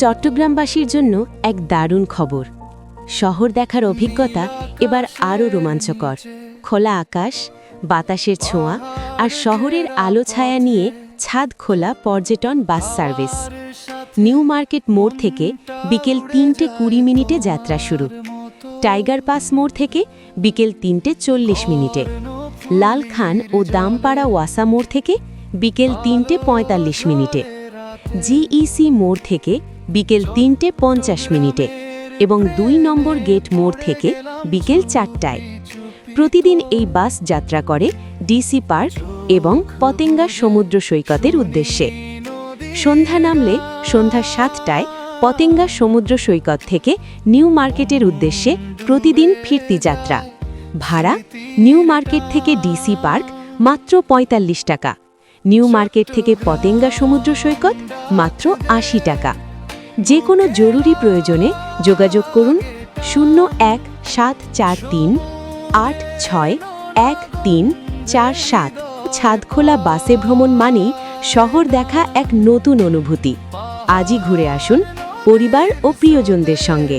চট্টগ্রামবাসীর জন্য এক দারুণ খবর। শহর দেখার অভিজ্ঞতা এবার আরও রোমাঞ্চকর। খোলা আকাশ, বাতাসের ছোঁয়া আর শহরের আলো ছায়া নিয়ে ছাদ খোলা পর্যটন বাস সার্ভিস। নিউ মার্কেট মোড় থেকে বিকেল ৩:২০ যাত্রা শুরু। টাইগার পাস মোড় থেকে বিকেল ৩:৪০। লাল খান ও দামপাড়া ওয়াসা মোড় থেকে বিকেল ৩:৪৫। জিইসি মোড় থেকে বিকেল ৩:৫০ এবং ২ নম্বর গেট মোড় থেকে বিকেল ৪টায়। প্রতিদিন এই বাস যাত্রা করে ডিসি পার্ক এবং পতেঙ্গা সমুদ্র সৈকতের উদ্দেশ্যে। সন্ধ্যা নামলে সন্ধ্যা ৭টায় পতেঙ্গা সমুদ্র সৈকত থেকে নিউ মার্কেটের উদ্দেশ্যে প্রতিদিন ফিরতি যাত্রা। ভাড়া নিউ মার্কেট থেকে ডিসি পার্ক মাত্র ৪৫ টাকা, নিউ মার্কেট থেকে পতেঙ্গা সমুদ্র সৈকত মাত্র ৮০ টাকা। যে কোনো জরুরি প্রয়োজনে যোগাযোগ করুন ০১-৭৪৩-৮৬-১৩৪৭। ছাদখোলা বাসে ভ্রমণ মানেই শহর দেখা এক নতুন অনুভূতি। আজই ঘুরে আসুন পরিবার ও প্রিয়জনদের সঙ্গে।